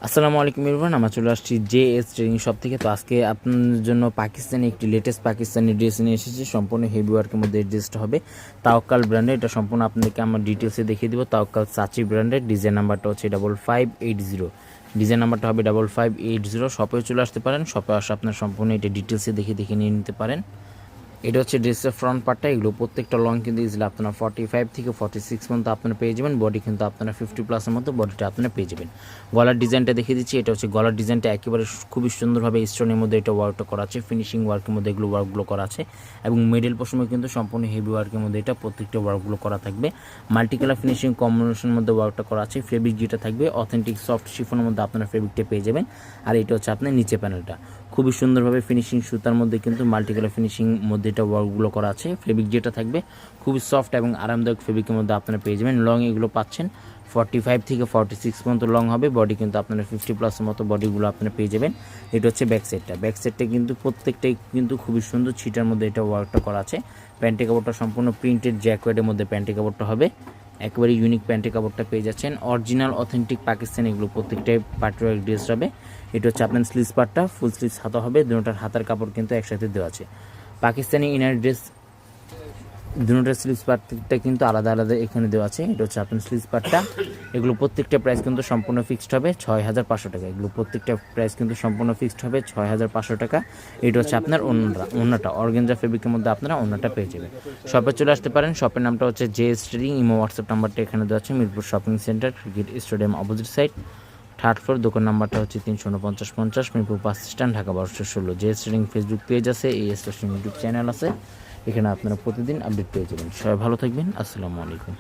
আসসালামু আলাইকুম এভরিওয়ান, আমরা চলে আসছি জেএস ট্রেনিং শপ থেকে। তো আজকে আপনাদের জন্য পাকিস্তানি একটি লেটেস্ট পাকিস্তানি ড্রেস নিয়ে এসেছি। সম্পূর্ণ হেভি ওয়ার্কের মধ্যে এই ড্রেসটা হবে। তাওয়াক্কাল ব্র্যান্ডের, এটা সম্পূর্ণ আপনাদেরকে আমরা ডিটেলসে দেখিয়ে দিব। তাওয়াক্কাল সাচি ব্র্যান্ডের, ডিজাইন নাম্বারটা হচ্ছে 5580, ডিজাইন নাম্বারটা হবে 5580। শপে চলে আসতে পারেন, শপে আসে আপনার সম্পূর্ণ এটা ডিটেলসে দেখে নিয়ে নিতে পারেন। এটা হচ্ছে ড্রেসের ফ্রন্ট পার্টটা। এগুলো প্রত্যেকটা লং কিন্তু ইজিলি আপনারা 45 থেকে 46 পর্যন্ত আপনারা পেয়ে যাবেন। বডি কিন্তু আপনারা 50+ মতো বডিটা আপনারা পেয়ে যাবেন। গলার ডিজাইনটা দেখিয়ে দিচ্ছি। এটা হচ্ছে গলার ডিজাইনটা একেবারে খুবই সুন্দরভাবে স্টোনের মধ্যে এটা ওয়ার্কটা করা আছে, ফিনিশিং ওয়ার্কের মধ্যে এগুলো ওয়ার্কগুলো করা আছে এবং মিডল পোর্শনে কিন্তু সম্পূর্ণ হেভি ওয়ার্কের মধ্যে এটা প্রত্যেকটা ওয়ার্কগুলো করা থাকবে। মাল্টি কালার ফিনিশিং কম্বিনেশনের মধ্যে ওয়ার্কটা করা আছে। ফেব্রিক যেটা থাকবে অথেন্টিক সফট শিফনের মধ্যে আপনারা ফেব্রিকটা পেয়ে যাবেন। আর এটা হচ্ছে আপনার নিচে প্যানেলটা খুবই সুন্দরভাবে ফিনিশিং সুতার মধ্যে কিন্তু মাল্টি কালার ফিনিশিং মধ্যে এটা ওয়ার্কগুলো করা আছে। ফেব্রিক যেটা থাকবে খুবই সফট এবং আরামদায়ক ফেব্রিকের মধ্যে আপনারা পেয়ে যাবেন। লং এগুলো পাচ্ছেন 45 থেকে 46 পর্যন্ত লং হবে। বডি কিন্তু আপনারা 50+ মতো বডিগুলো আপনারা পেয়ে যাবেন। এটা হচ্ছে ব্যাক সাইডটা কিন্তু প্রত্যেকটাই কিন্তু খুবই সুন্দর ছিটার মধ্যে এটা ওয়ার্কটা করা আছে। প্যান্টের কাপড়টা সম্পূর্ণ প্রিন্টেড জ্যাকওয়েটের মধ্যে প্যান্টের কাপড়টা হবে। একেবারে ইউনিক প্যান্টের কাপড়টা পেয়ে যাচ্ছেন। অরিজিনাল অথেন্টিক পাকিস্তানি এগুলো প্রত্যেকটাই পার্টিওয়ার ড্রেস হবে। এটা হচ্ছে আপনার স্লিভস পার্টটা, ফুল স্লিভস হাতা হবে। দুটোটার হাতার কাপড় কিন্তু একসাথে দেওয়া আছে। পাকিস্তানি ইনার ড্রেস দুটোটার স্লিভস পার্টটা কিন্তু আলাদা আলাদা এখানে দেওয়া আছে। এটা হচ্ছে আপনার স্লিভস পার্টটা। এগুলো প্রত্যেকটা প্রাইস কিন্তু সম্পূর্ণ ফিক্সড হবে 6500 টাকা। এগুলো প্রত্যেকটা প্রাইস কিন্তু সম্পূর্ণ ফিক্সড হবে 6500 টাকা। এটা হচ্ছে আপনার অন্যটা অর্গানজা ফেব্রিকের মধ্যে আপনারা অন্যটা পেয়ে যাবেন। শপে চলে আসতে পারেন। শপের নামটা হচ্ছে জেএস ট্রেডিং। ইমো হোয়াটসঅ্যাপ নাম্বারটা এখানে দেওয়া আছে। Mirpur shopping centre, cricket stadium opposite side, third floor. দোকান নাম্বারটা হচ্ছে 34950 Mirpur 5 stand, Dhaka 1216। JS trading Facebook page আছে, এএস ট্রেডিং ইউটিউব চ্যানেল আছে। এখানে আপনারা প্রতিদিন আপডেট পেয়ে যাবেন। সবাই ভালো থাকবেন। আসসালামু আলাইকুম।